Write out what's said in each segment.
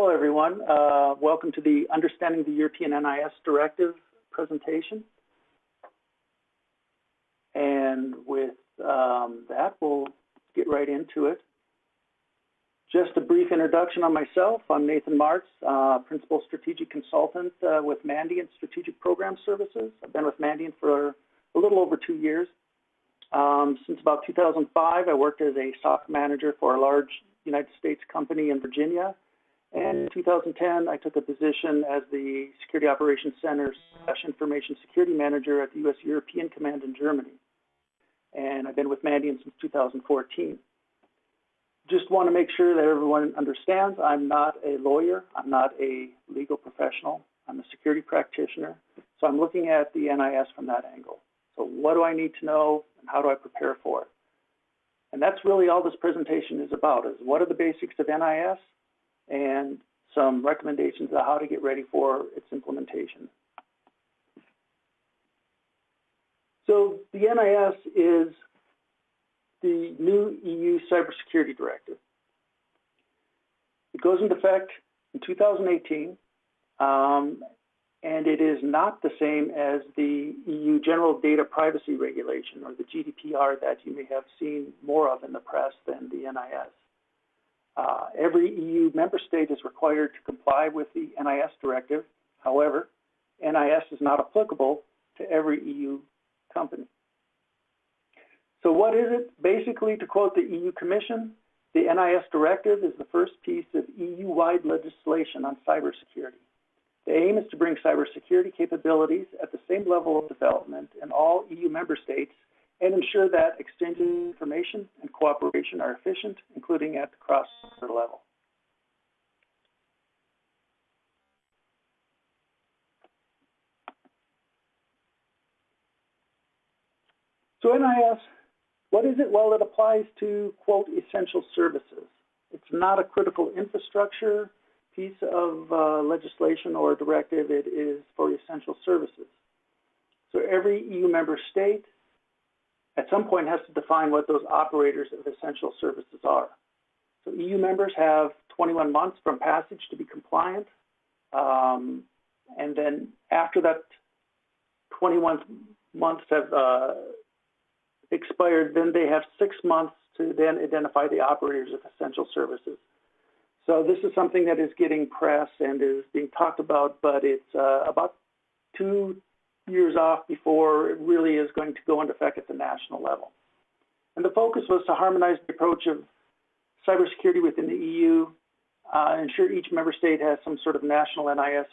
Hello, everyone. Welcome to the Understanding the European NIS Directive presentation. And with that, we'll get right into it. Just a brief introduction on myself. I'm Nathan Martz, Principal Strategic Consultant with Mandiant Strategic Program Services. I've been with Mandiant for a little over 2 years. Since about 2005, I worked as a SOC manager for a large United States company in Virginia. And in 2010, I took a position as the Security Operations Center / Information Security Manager at the U.S. European Command in Germany. And I've been with Mandiant since 2014. Just want to make sure that everyone understands I'm not a lawyer. I'm not a legal professional. I'm a security practitioner. So I'm looking at the NIS from that angle. So what do I need to know and how do I prepare for it? And that's really all this presentation is about, is what are the basics of NIS and some recommendations on how to get ready for its implementation. So the NIS is the new EU Cybersecurity Directive. It goes into effect in 2018, and it is not the same as the EU General Data Privacy Regulation, or the GDPR, that you may have seen more of in the press than the NIS. Every EU member state is required to comply with the NIS directive. However, NIS is not applicable to every EU company. So what is it? Basically, to quote the EU Commission, the NIS directive is the first piece of EU-wide legislation on cybersecurity. The aim is to bring cybersecurity capabilities at the same level of development in all EU member states and ensure that exchanges of information and cooperation are efficient, including at the cross-border level. So NIS, what is it? Well, it applies to, quote, essential services. It's not a critical infrastructure piece of legislation or directive. It is for essential services. So every EU member state at some point has to define what those operators of essential services are. So EU members have 21 months from passage to be compliant. And then after that 21 months have expired, then they have 6 months to then identify the operators of essential services. So this is something that is getting press and is being talked about, but it's about 2 years off before it really is going to go into effect at the national level. And the focus was to harmonize the approach of cybersecurity within the EU, ensure each member state has some sort of national NIS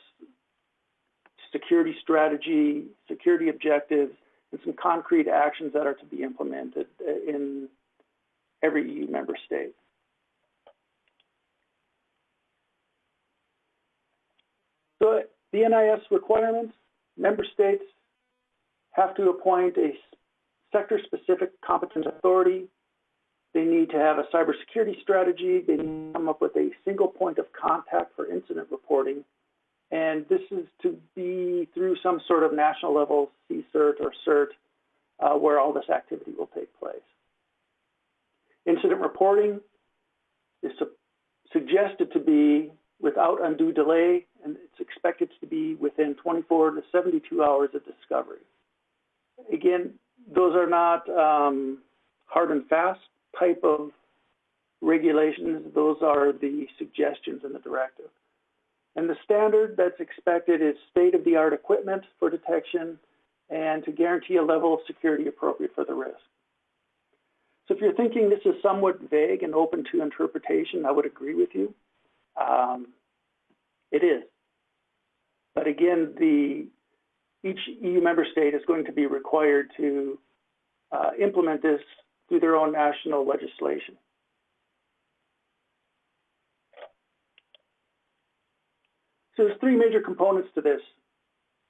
security strategy, security objectives, and some concrete actions that are to be implemented in every EU member state. So the NIS requirements, member states have to appoint a sector-specific competent authority. They need to have a cybersecurity strategy. They need to come up with a single point of contact for incident reporting. And this is to be through some sort of national level CCERT or CERT where all this activity will take place. Incident reporting is suggested to be without undue delay, and it's expected to be within 24 to 72 hours of discovery. Again, those are not hard and fast type of regulations. Those are the suggestions in the directive. And the standard that's expected is state-of-the-art equipment for detection and to guarantee a level of security appropriate for the risk. So if you're thinking this is somewhat vague and open to interpretation, I would agree with you. It is. But again, each EU member state is going to be required to implement this through their own national legislation. So there's 3 major components to this.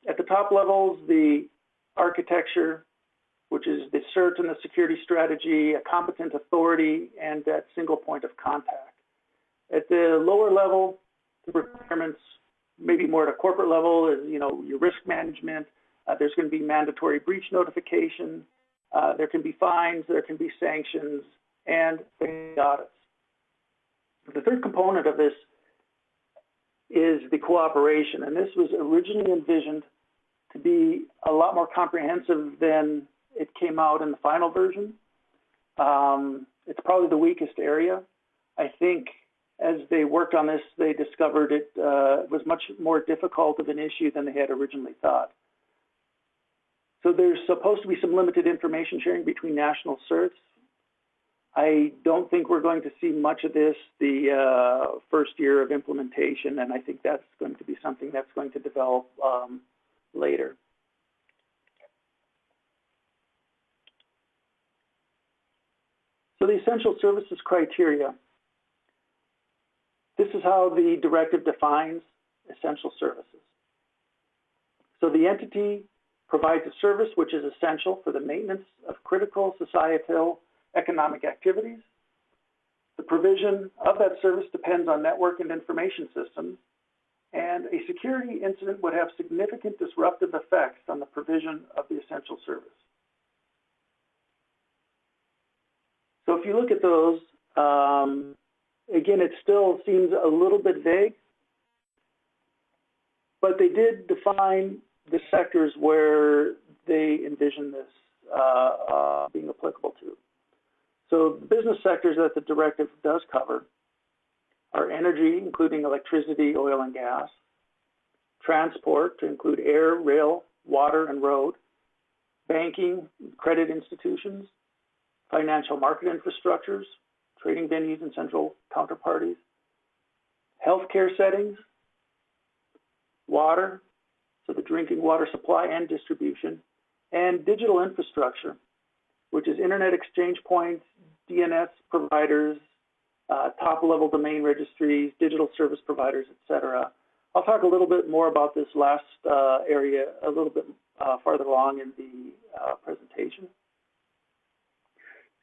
At the top levels, the architecture, which is the CERT and the security strategy, a competent authority, and that single point of contact. At the lower level, the requirements, maybe more at a corporate level, is your risk management. There's going to be mandatory breach notification. There can be fines. There can be sanctions, and audits. The third component of this is the cooperation. And this was originally envisioned to be a lot more comprehensive than it came out in the final version. It's probably the weakest area. I think as they worked on this, they discovered it was much more difficult of an issue than they had originally thought. So there's supposed to be some limited information sharing between national certs. I don't think we're going to see much of this the first year of implementation, and I think that's going to be something that's going to develop later. So the essential services criteria. This is how the directive defines essential services. So the entity provides a service which is essential for the maintenance of critical societal economic activities. The provision of that service depends on network and information systems, and a security incident would have significant disruptive effects on the provision of the essential service. So if you look at those, again, it still seems a little bit vague, but they did define the sectors where they envision this being applicable to. So the business sectors that the directive does cover are energy, including electricity, oil and gas, transport, to include air, rail, water, and road, banking, credit institutions, financial market infrastructures, trading venues and central counterparties, healthcare settings, water, so the drinking water supply and distribution, and digital infrastructure, which is internet exchange points, DNS providers, top-level domain registries, digital service providers, etc. I'll talk a little bit more about this last area a little bit farther along in the presentation.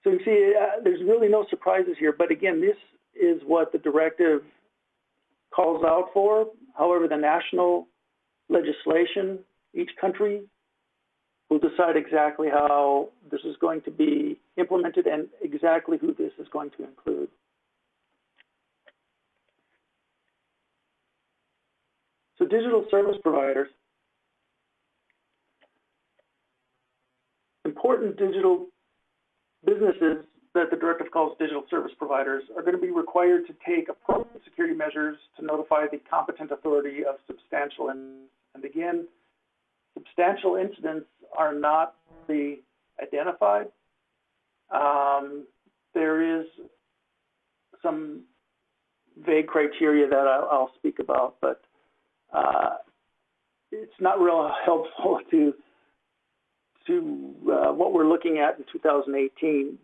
So you see, there's really no surprises here, but again, this is what the directive calls out for. However, the national legislation, each country will decide exactly how this is going to be implemented and exactly who this is going to include. So digital service providers, important digital businesses that the directive calls digital service providers are going to be required to take appropriate security measures to notify the competent authority of substantial incidents. And again, substantial incidents are not really identified. There is some vague criteria that I'll speak about, but it's not real helpful to what we're looking at in 2018.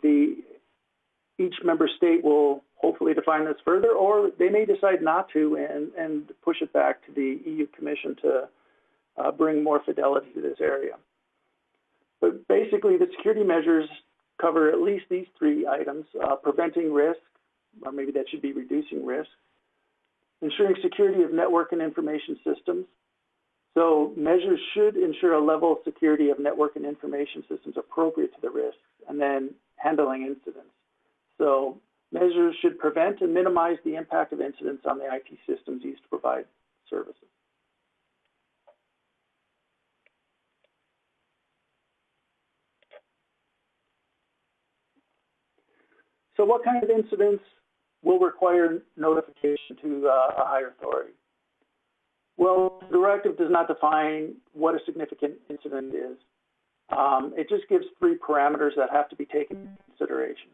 Each member state will hopefully define this further, or they may decide not to and push it back to the EU Commission to bring more fidelity to this area. But basically, the security measures cover at least these three items: preventing risk, or maybe that should be reducing risk; ensuring security of network and information systems. So measures should ensure a level of security of network and information systems appropriate to the risks, and then handling incidents. So measures should prevent and minimize the impact of incidents on the IT systems used to provide services. So what kind of incidents will require notification to a higher authority? Well, the directive does not define what a significant incident is. It just gives three parameters that have to be taken into consideration.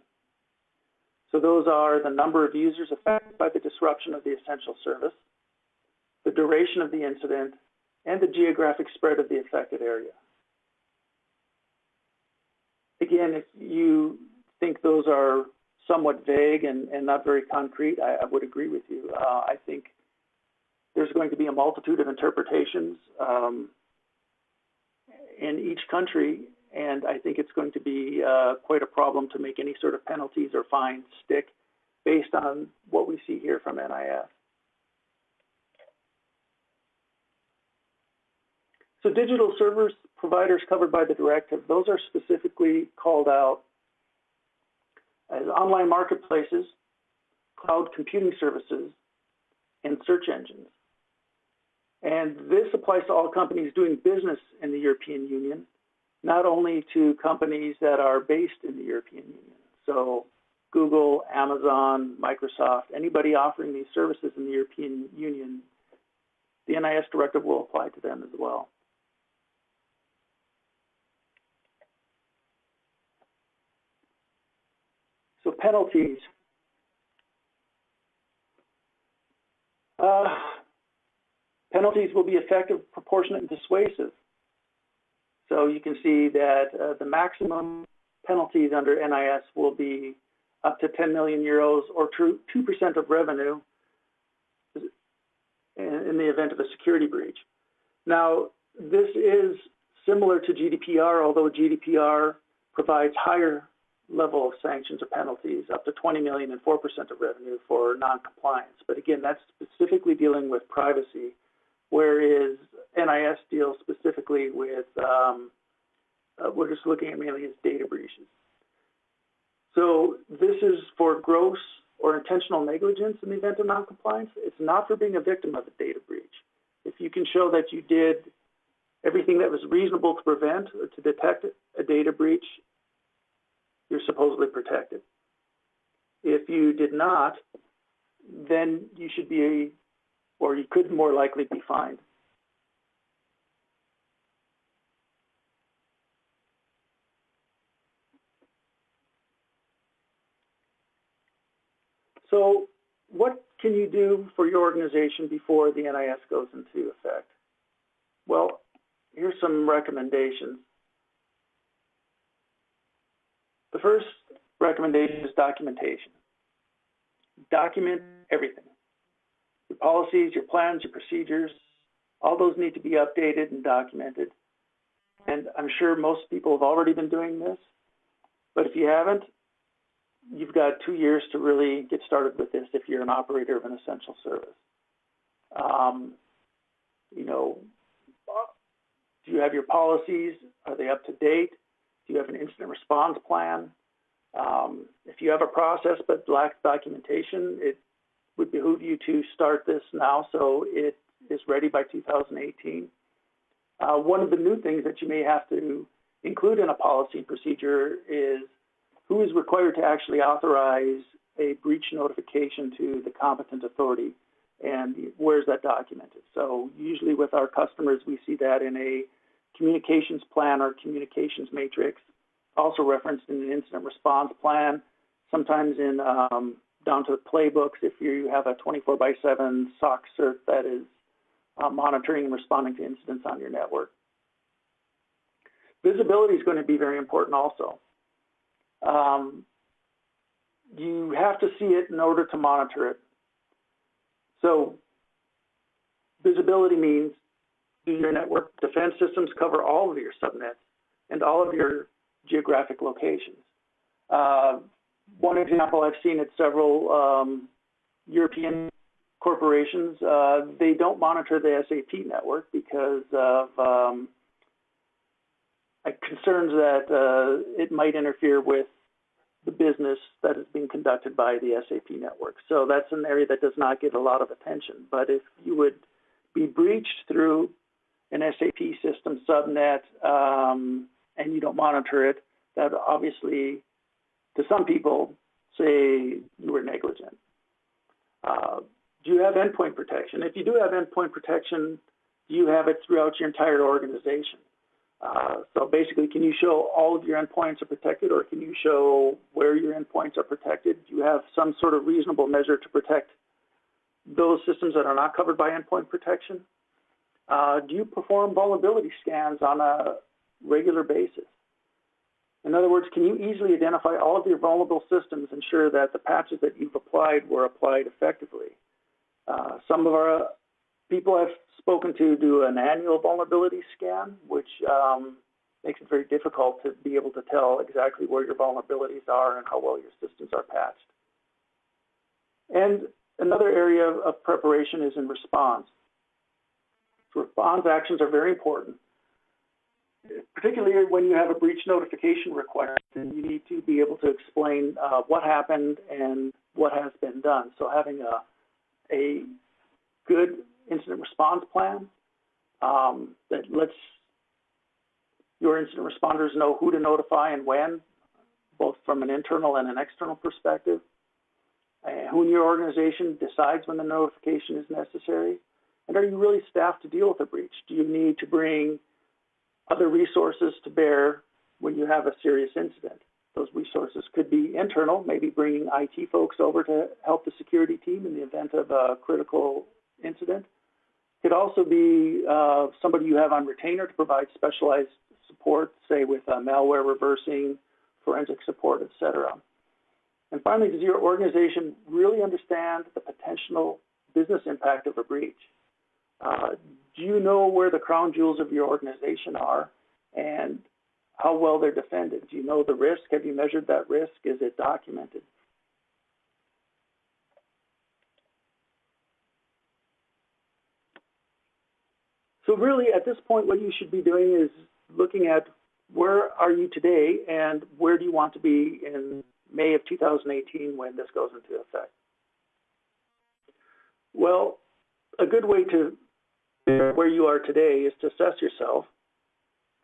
So those are the number of users affected by the disruption of the essential service, the duration of the incident, and the geographic spread of the affected area. Again, if you think those are somewhat vague and not very concrete, I would agree with you. I think there's going to be a multitude of interpretations in each country, and I think it's going to be quite a problem to make any sort of penalties or fines stick based on what we see here from NIS. So digital service providers covered by the directive, those are specifically called out as online marketplaces, cloud computing services, and search engines. And this applies to all companies doing business in the European Union, not only to companies that are based in the European Union. So Google, Amazon, Microsoft, anybody offering these services in the European Union, the NIS Directive will apply to them as well. So penalties. Penalties will be effective, proportionate, and dissuasive. So you can see that the maximum penalties under NIS will be up to 10 million euros or 2% of revenue in the event of a security breach. Now, this is similar to GDPR, although GDPR provides higher level of sanctions or penalties, up to 20 million and 4% of revenue for noncompliance. But again, that's specifically dealing with privacy, whereas NIS deals specifically with, we're just looking at mainly as data breaches. So this is for gross or intentional negligence in the event of noncompliance. It's not for being a victim of a data breach. If you can show that you did everything that was reasonable to prevent or to detect a data breach, you're supposedly protected. If you did not, then you should be, or you could more likely be fined. So what can you do for your organization before the NIS goes into effect? Well, here's some recommendations. The first recommendation is documentation. Document everything. Your policies, your plans, your procedures, all those need to be updated and documented. And I'm sure most people have already been doing this, but if you haven't, you've got 2 years to really get started with this if you're an operator of an essential service. Do you have your policies? Are they up to date? Do you have an incident response plan? If you have a process but lacks documentation, it would behoove you to start this now so it is ready by 2018. One of the new things that you may have to include in a policy and procedure is who is required to actually authorize a breach notification to the competent authority, and where's that documented? So usually with our customers, we see that in a communications plan or communications matrix, also referenced in an incident response plan, sometimes in down to playbooks if you have a 24/7 SOC cert that is monitoring and responding to incidents on your network. Visibility is going to be very important also. You have to see it in order to monitor it. So visibility means, do your network defense systems cover all of your subnets and all of your geographic locations? One example I've seen at several European corporations, they don't monitor the SAP network because of concerns that it might interfere with the business that is being conducted by the SAP network. So that's an area that does not get a lot of attention. But if you would be breached through an SAP system subnet and you don't monitor it, that obviously, to some people, say you were negligent. Do you have endpoint protection? If you do have endpoint protection, do you have it throughout your entire organization? So basically, can you show all of your endpoints are protected, or can you show where your endpoints are protected? Do you have some sort of reasonable measure to protect those systems that are not covered by endpoint protection? Do you perform vulnerability scans on a regular basis? In other words, can you easily identify all of your vulnerable systems, ensure that the patches that you've applied were applied effectively? Some of our people I've spoken to do an annual vulnerability scan, which makes it very difficult to be able to tell exactly where your vulnerabilities are and how well your systems are patched. And another area of preparation is in response. So response actions are very important, particularly when you have a breach notification requirement, and you need to be able to explain what happened and what has been done. So having a good incident response plan that lets your incident responders know who to notify and when, both from an internal and an external perspective. Who in your organization decides when the notification is necessary? And are you really staffed to deal with a breach? Do you need to bring other resources to bear when you have a serious incident? Those resources could be internal, maybe bringing IT folks over to help the security team in the event of a critical incident. It could also be somebody you have on retainer to provide specialized support, say with malware reversing, forensic support, et cetera. And finally, does your organization really understand the potential business impact of a breach? Do you know where the crown jewels of your organization are and how well they're defended? Do you know the risk? Have you measured that risk? Is it documented? So really, at this point, what you should be doing is looking at where are you today and where do you want to be in May of 2018 when this goes into effect? Well, a good way to where you are today is to assess yourself,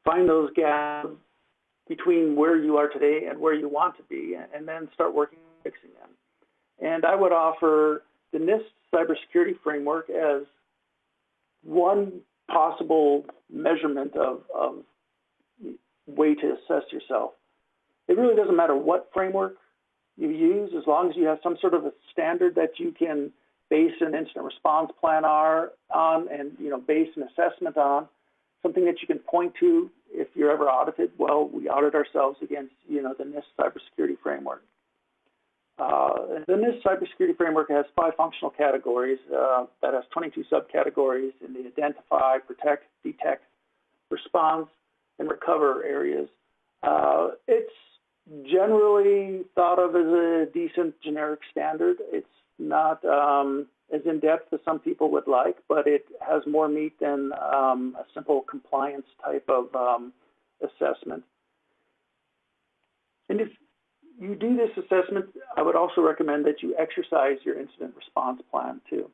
find those gaps between where you are today and where you want to be, and then start working on fixing them. And I would offer the NIS Cybersecurity Framework as one possible measurement of way to assess yourself. It really doesn't matter what framework you use, as long as you have some sort of a standard that you can base an incident response plan on and base an assessment on, something that you can point to if you're ever audited. Well, we audit ourselves against the NIS Cybersecurity Framework. The NIS Cybersecurity Framework has 5 functional categories that has 22 subcategories in the identify, protect, detect, response, and recover areas. It's generally thought of as a decent generic standard. It's not as in-depth as some people would like, but it has more meat than a simple compliance type of assessment. And if you do this assessment, I would also recommend that you exercise your incident response plan too.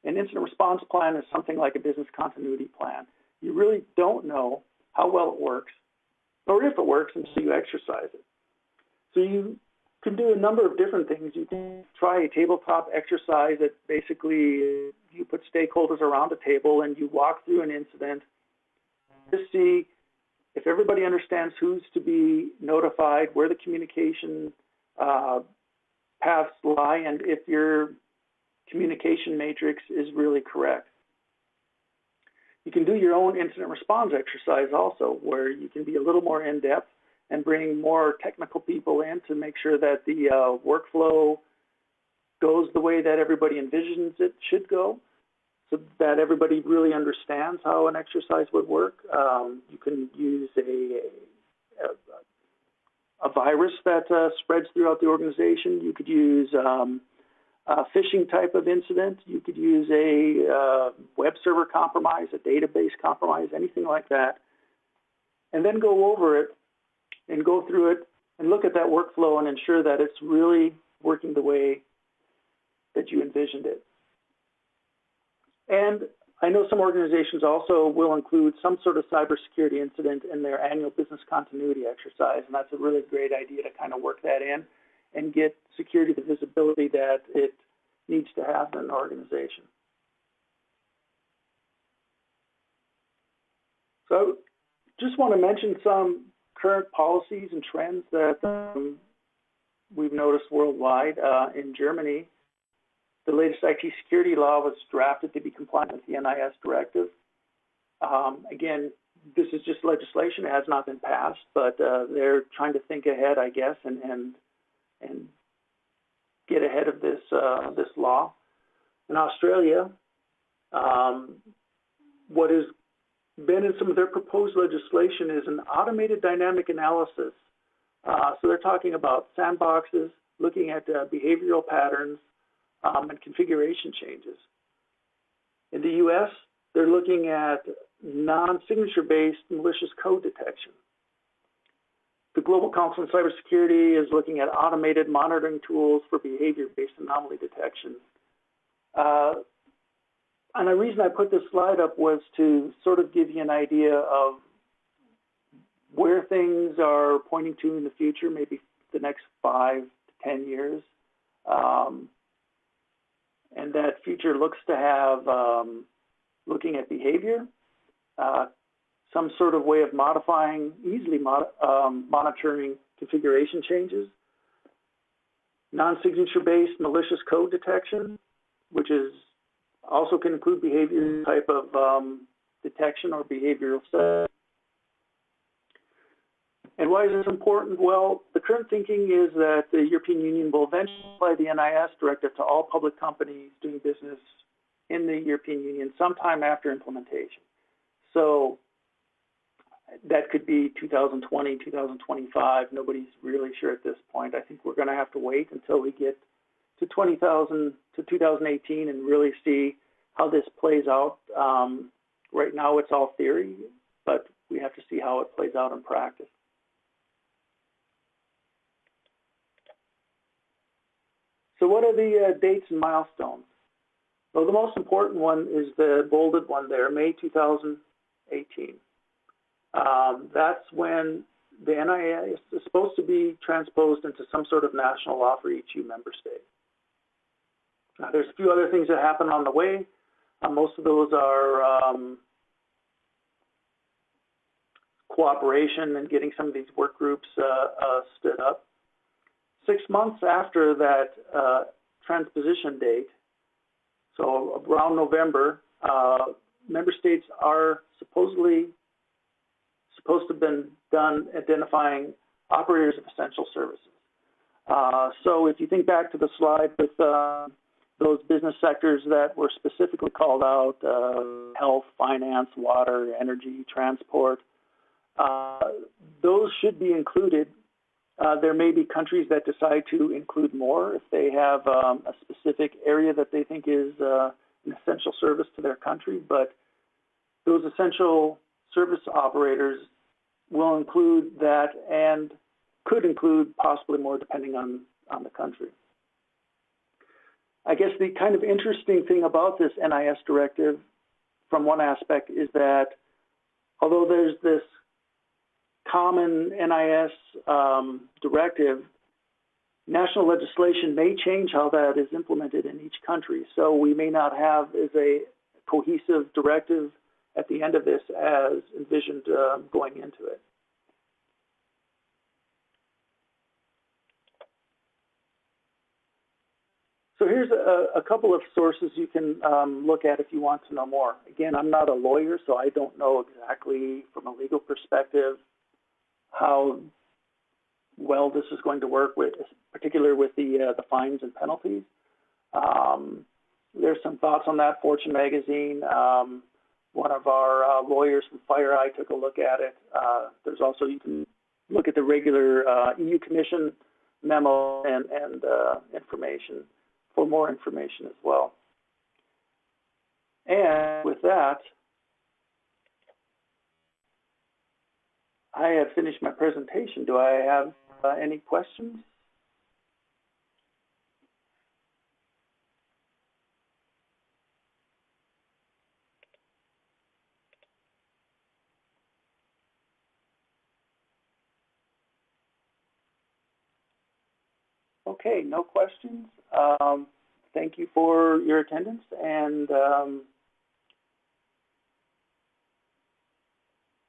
An incident response plan is something like a business continuity plan. You really don't know how well it works or if it works until you exercise it. So you can do a number of different things. You can try a tabletop exercise that basically you put stakeholders around a table and you walk through an incident to see if everybody understands who's to be notified, where the communication paths lie, and if your communication matrix is really correct. You can do your own incident response exercise also, where you can be a little more in-depth and bring more technical people in to make sure that the workflow goes the way that everybody envisions it should go, so that everybody really understands how an exercise would work. You can use a virus that spreads throughout the organization. You could use a phishing type of incident. You could use a web server compromise, a database compromise, anything like that, and then go over it and go through it and look at that workflow and ensure that it's really working the way that you envisioned it. And I know some organizations also will include some sort of cybersecurity incident in their annual business continuity exercise, and that's a really great idea to kind of work that in and get security the visibility that it needs to have in an organization. So just want to mention some current policies and trends that we've noticed worldwide. In Germany, the latest IT security law was drafted to be compliant with the NIS Directive. Again, this is just legislation. It has not been passed, but they're trying to think ahead, I guess, and get ahead of this law. In Australia, what has been in some of their proposed legislation is an automated dynamic analysis. So they're talking about sandboxes, looking at behavioral patterns, and configuration changes. In the U.S., they're looking at non-signature-based malicious code detection. The Global Council on Cybersecurity is looking at automated monitoring tools for behavior-based anomaly detection. And the reason I put this slide up was to sort of give you an idea of where things are pointing to in the future, maybe the next 5 to 10 years. And that future looks to have, looking at behavior, some sort of way of modifying, easily monitoring configuration changes, non-signature-based malicious code detection, which is also can include behavior type of detection or behavioral study. And why is this important? Well, the current thinking is that the European Union will eventually apply the NIS Directive to all public companies doing business in the European Union sometime after implementation. So that could be 2020, 2025. Nobody's really sure at this point. I think we're going to have to wait until we get to 2018 and really see how this plays out. Right now it's all theory, but we have to see how it plays out in practice. So what are the dates and milestones? Well, the most important one is the bolded one there, May 2018. That's when the NIS is supposed to be transposed into some sort of national law for each EU member state. Now, there's a few other things that happen on the way. Most of those are cooperation and getting some of these work groups stood up. 6 months after that transposition date, so around November, member states are supposed to have been done identifying operators of essential services. So if you think back to the slide with those business sectors that were specifically called out, health, finance, water, energy, transport, those should be included. There may be countries that decide to include more if they have a specific area that they think is an essential service to their country, but those essential service operators will include that and could include possibly more depending on the country. I guess the kind of interesting thing about this NIS directive from one aspect is that although there's this common NIS directive, national legislation may change how that is implemented in each country. So we may not have as a cohesive directive at the end of this as envisioned going into it. So here's a couple of sources you can look at if you want to know more. Again, I'm not a lawyer, so I don't know exactly from a legal perspective how well this is going to work, with, particularly with the fines and penalties. There's some thoughts on that. Fortune magazine, one of our lawyers from FireEye took a look at it. There's also, you can look at the regular EU Commission memo and information for more information as well. And with that, I have finished my presentation. Do I have any questions? Okay, no questions. Thank you for your attendance, and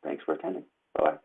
thanks for attending. Bye-bye.